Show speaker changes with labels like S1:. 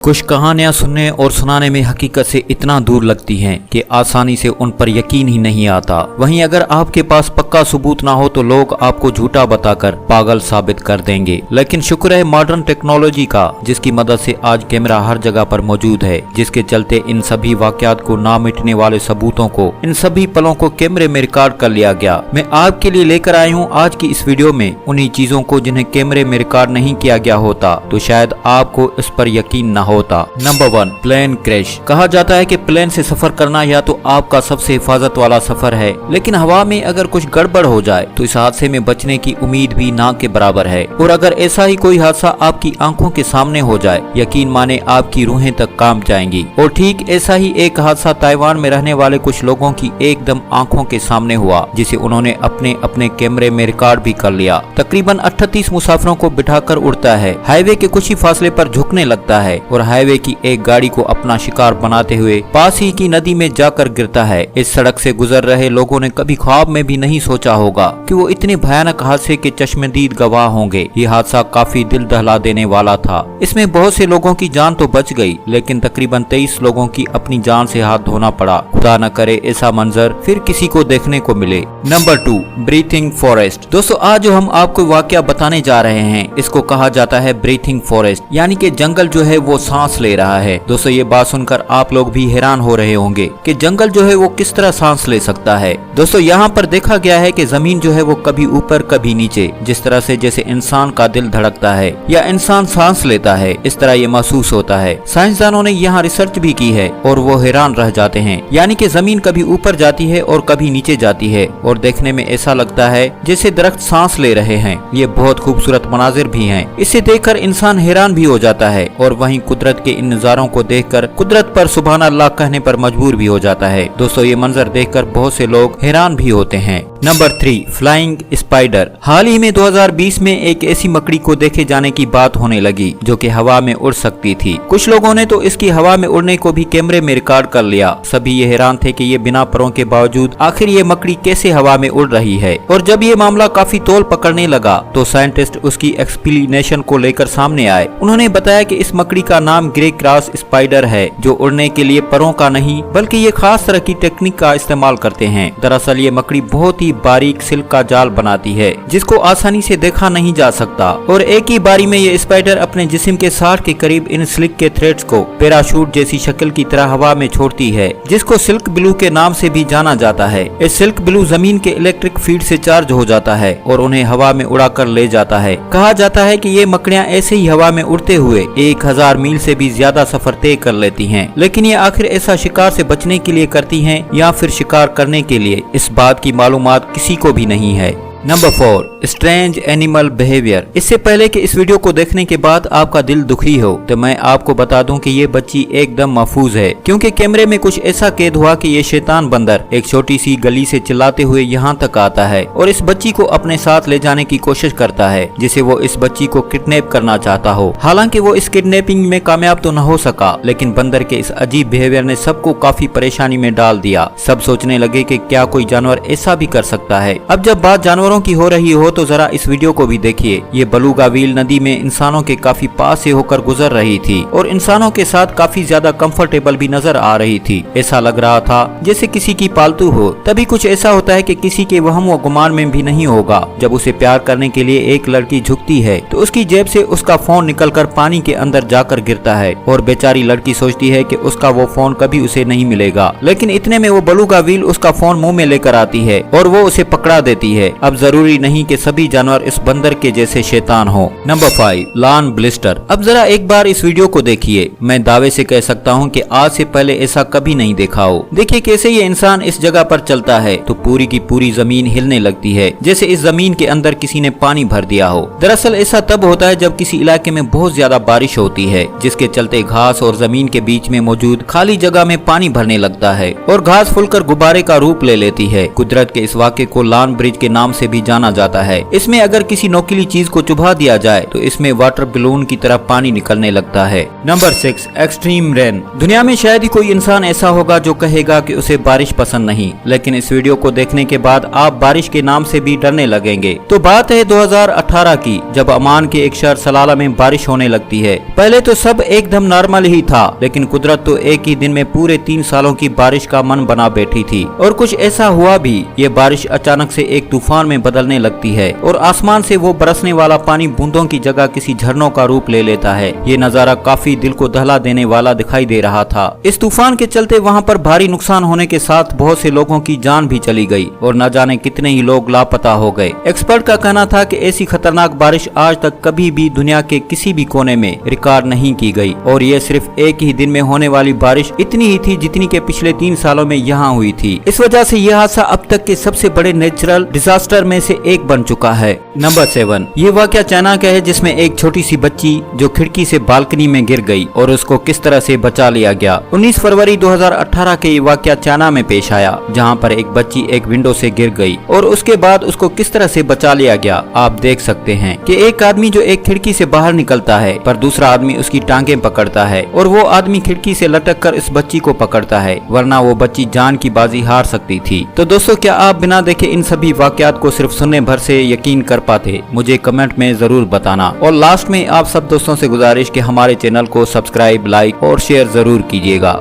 S1: कुछ कहानियां सुनने और सुनाने में हकीकत से इतना दूर लगती हैं कि आसानी से उन पर यकीन ही नहीं आता। वहीं अगर आपके पास पक्का सबूत ना हो तो लोग आपको झूठा बताकर पागल साबित कर देंगे। लेकिन शुक्र है मॉडर्न टेक्नोलॉजी का, जिसकी मदद से आज कैमरा हर जगह पर मौजूद है, जिसके चलते इन सभी वाकयात को ना मिटने वाले सबूतों को, इन सभी पलों को कैमरे में रिकॉर्ड कर लिया गया। मैं आपके लिए लेकर आई हूँ आज की इस वीडियो में उन्हीं चीजों को जिन्हें कैमरे में रिकॉर्ड नहीं किया गया होता तो शायद आपको इस पर यकीन न होता। Number 1, plane crash. कहा जाता है कि प्लेन से सफर करना या तो आपका सबसे हिफाजत वाला सफर है, लेकिन हवा में अगर कुछ गड़बड़ हो जाए तो इस हादसे में बचने की उम्मीद भी ना के बराबर है। और अगर ऐसा ही कोई हादसा आपकी आंखों के सामने हो जाए, यकीन माने आपकी रूहें तक कांप जाएंगी। और ठीक ऐसा ही एक हादसा ताइवान में रहने वाले कुछ लोगों की एकदम आंखों के सामने हुआ, जिसे उन्होंने अपने अपने कैमरे में रिकॉर्ड भी कर लिया। तकरीबन 38 मुसाफिरों को बिठाकर उड़ता है, हाईवे के कुछ ही फासले पर झुकने लगता है और हाईवे की एक गाड़ी को अपना शिकार बनाते हुए पास ही की नदी में जाकर गिरता है। इस सड़क से गुजर रहे लोगों ने कभी ख्वाब में भी नहीं सोचा होगा कि वो इतने भयानक हादसे के चश्मदीद गवाह होंगे। ये हादसा काफी दिल दहला देने वाला था। इसमें बहुत से लोगों की जान तो बच गई, लेकिन तकरीबन 23 लोगों की अपनी जान से हाथ धोना पड़ा। खुदा न करे ऐसा मंजर फिर किसी को देखने को मिले। Number 2, breathing forest. दोस्तों आज जो हम आपको वाकया बताने जा रहे हैं, इसको कहा जाता है ब्रीथिंग फॉरेस्ट, यानी कि जंगल जो है वो सांस ले रहा है। दोस्तों ये बात सुनकर आप लोग भी हैरान हो रहे होंगे कि जंगल जो है वो किस तरह सांस ले सकता है। दोस्तों यहाँ पर देखा गया है कि जमीन जो है वो कभी ऊपर कभी नीचे, जिस तरह से जैसे इंसान का दिल धड़कता है या इंसान सांस लेता है, इस तरह ये महसूस होता है। साइंसदानों ने यहाँ रिसर्च भी की है और वो हैरान रह जाते हैं, यानी कि जमीन कभी ऊपर जाती है और कभी नीचे जाती है और देखने में ऐसा लगता है जैसे दरख्त सांस ले रहे हैं। ये बहुत खूबसूरत मनाजिर भी हैं। इसे देखकर इंसान हैरान भी हो जाता है और वहीं कुदरत के इन नजारों को देखकर कुदरत पर सुभान अल्लाह कहने पर मजबूर भी हो जाता है। दोस्तों ये मंजर देखकर बहुत से लोग हैरान भी होते हैं। Number 3, flying spider. हाल ही में 2020 में एक ऐसी मकड़ी को देखे जाने की बात होने लगी जो कि हवा में उड़ सकती थी। कुछ लोगों ने तो इसकी हवा में उड़ने को भी कैमरे में रिकॉर्ड कर लिया। सभी ये हैरान थे कि ये बिना परों के बावजूद आखिर ये मकड़ी कैसे हवा में उड़ रही है। और जब ये मामला काफी तौल पकड़ने लगा तो साइंटिस्ट उसकी एक्सप्लेनेशन को लेकर सामने आए। उन्होंने बताया कि इस मकड़ी का नाम ग्रे क्रॉस स्पाइडर है, जो उड़ने के लिए परों का नहीं बल्कि ये खास तरह की टेक्निक का इस्तेमाल करते हैं। दरअसल ये मकड़ी बहुत ही बारीक सिल्क का जाल बनाती है जिसको आसानी से देखा नहीं जा सकता, और एक ही बारी में ये स्पाइडर अपने जिस्म के 60 के करीब इन सिल्क के थ्रेड्स को पैराशूट जैसी शक्ल की तरह हवा में छोड़ती है, जिसको सिल्क ब्लू के नाम से भी जाना जाता है। ये सिल्क ब्लू जमीन के इलेक्ट्रिक फील्ड से चार्ज हो जाता है और उन्हें हवा में उड़ाकर ले जाता है। कहा जाता है कि ये मकड़ियाँ ऐसे ही हवा में उड़ते हुए 1000 मील से भी ज्यादा सफर तय कर लेती हैं। लेकिन ये आखिर ऐसा शिकार से बचने के लिए करती हैं या फिर शिकार करने के लिए, इस बात की मालूमात किसी को भी नहीं है। Number 4, strange animal behaviour. इससे पहले कि इस वीडियो को देखने के बाद आपका दिल दुखी हो तो मैं आपको बता दूं कि ये बच्ची एकदम महफूज है, क्योंकि कैमरे में कुछ ऐसा कैद हुआ कि ये शैतान बंदर एक छोटी सी गली से चिल्लाते हुए यहाँ तक आता है और इस बच्ची को अपने साथ ले जाने की कोशिश करता है, जिसे वो इस बच्ची को किडनैप करना चाहता हो। हालांकि वो इस किडनैपिंग में कामयाब तो न हो सका, लेकिन बंदर के इस अजीब बिहेवियर ने सबको काफी परेशानी में डाल दिया। सब सोचने लगे कि क्या कोई जानवर ऐसा भी कर सकता है। अब जब बात जानवरों की हो रही हो तो जरा इस वीडियो को भी देखिए। ये बेलुगा व्हेल नदी में इंसानों के काफी पास से होकर गुजर रही थी और इंसानों के साथ काफी ज्यादा कंफर्टेबल भी नजर आ रही थी। ऐसा लग रहा था जैसे किसी की पालतू हो। तभी कुछ ऐसा होता है कि किसी के वहम व गुमान में भी नहीं होगा, जब उसे प्यार करने के लिए एक लड़की झुकती है तो उसकी जेब से उसका फोन निकलकर पानी के अंदर जाकर गिरता है और बेचारी लड़की सोचती है कि उसका वो फोन कभी उसे नहीं मिलेगा। लेकिन इतने में वो बेलुगा व्हेल उसका फोन मुंह में लेकर आती है और वो उसे पकड़ा देती है। अब जरूरी नहीं कि सभी जानवर इस बंदर के जैसे शैतान हो। Number 5, lawn blister. अब जरा एक बार इस वीडियो को देखिए। मैं दावे से कह सकता हूँ कि आज से पहले ऐसा कभी नहीं देखा हो। देखिए कैसे ये इंसान इस जगह पर चलता है तो पूरी की पूरी जमीन हिलने लगती है, जैसे इस जमीन के अंदर किसी ने पानी भर दिया हो। दरअसल ऐसा तब होता है जब किसी इलाके में बहुत ज्यादा बारिश होती है, जिसके चलते घास और जमीन के बीच में मौजूद खाली जगह में पानी भरने लगता है और घास फूलकर गुब्बारे का रूप ले लेती है। कुदरत के इस वाक़े को लॉन ब्रिज के नाम से से भी जाना जाता है। इसमें अगर किसी नोकीली चीज को चुभा दिया जाए तो इसमें वाटर बलून की तरह पानी निकलने लगता है। Number 6, extreme rain. दुनिया में शायद ही कोई इंसान ऐसा होगा जो कहेगा कि उसे बारिश पसंद नहीं, लेकिन इस वीडियो को देखने के बाद आप बारिश के नाम से भी डरने लगेंगे। तो बात है 2018 की, जब अमान के एक शहर सलाला में बारिश होने लगती है। पहले तो सब एकदम नॉर्मल ही था, लेकिन कुदरत तो एक ही दिन में पूरे 3 सालों की बारिश का मन बना बैठी थी। और कुछ ऐसा हुआ भी, ये बारिश अचानक से एक तूफान में बदलने लगती है और आसमान से वो बरसने वाला पानी बूंदों की जगह किसी झरनों का रूप ले लेता है। ये नजारा काफी दिल को दहला देने वाला दिखाई दे रहा था। इस तूफान के चलते वहाँ पर भारी नुकसान होने के साथ बहुत से लोगों की जान भी चली गई और न जाने कितने ही लोग लापता हो गए। एक्सपर्ट का कहना था कि ऐसी खतरनाक बारिश आज तक कभी भी दुनिया के किसी भी कोने में रिकॉर्ड नहीं की गई और ये सिर्फ एक ही दिन में होने वाली बारिश इतनी ही थी जितनी के पिछले 3 सालों में यहाँ हुई थी। इस वजह से यह हादसा अब तक के सबसे बड़े नेचुरल डिजास्टर में से एक बन चुका है। नंबर 7, ये वाकया चाइना का है, जिसमें एक छोटी सी बच्ची जो खिड़की से बालकनी में गिर गई और उसको किस तरह से बचा लिया गया। 19 फरवरी 2018 के ये वाकया चाइना में पेश आया, जहाँ पर एक बच्ची एक विंडो से गिर गई और उसके बाद उसको किस तरह से बचा लिया गया। आप देख सकते हैं कि एक आदमी जो एक खिड़की से बाहर निकलता है पर दूसरा आदमी उसकी टांगें पकड़ता है और वो आदमी खिड़की से लटक कर इस बच्ची को पकड़ता है, वरना वो बच्ची जान की बाजी हार सकती थी। तो दोस्तों, क्या आप बिना देखे इन सभी वाकयात को सिर्फ सुनने भर से यकीन कर पाते? मुझे कमेंट में जरूर बताना। और लास्ट में आप सब दोस्तों से गुजारिश कि हमारे चैनल को सब्सक्राइब, लाइक और शेयर जरूर कीजिएगा।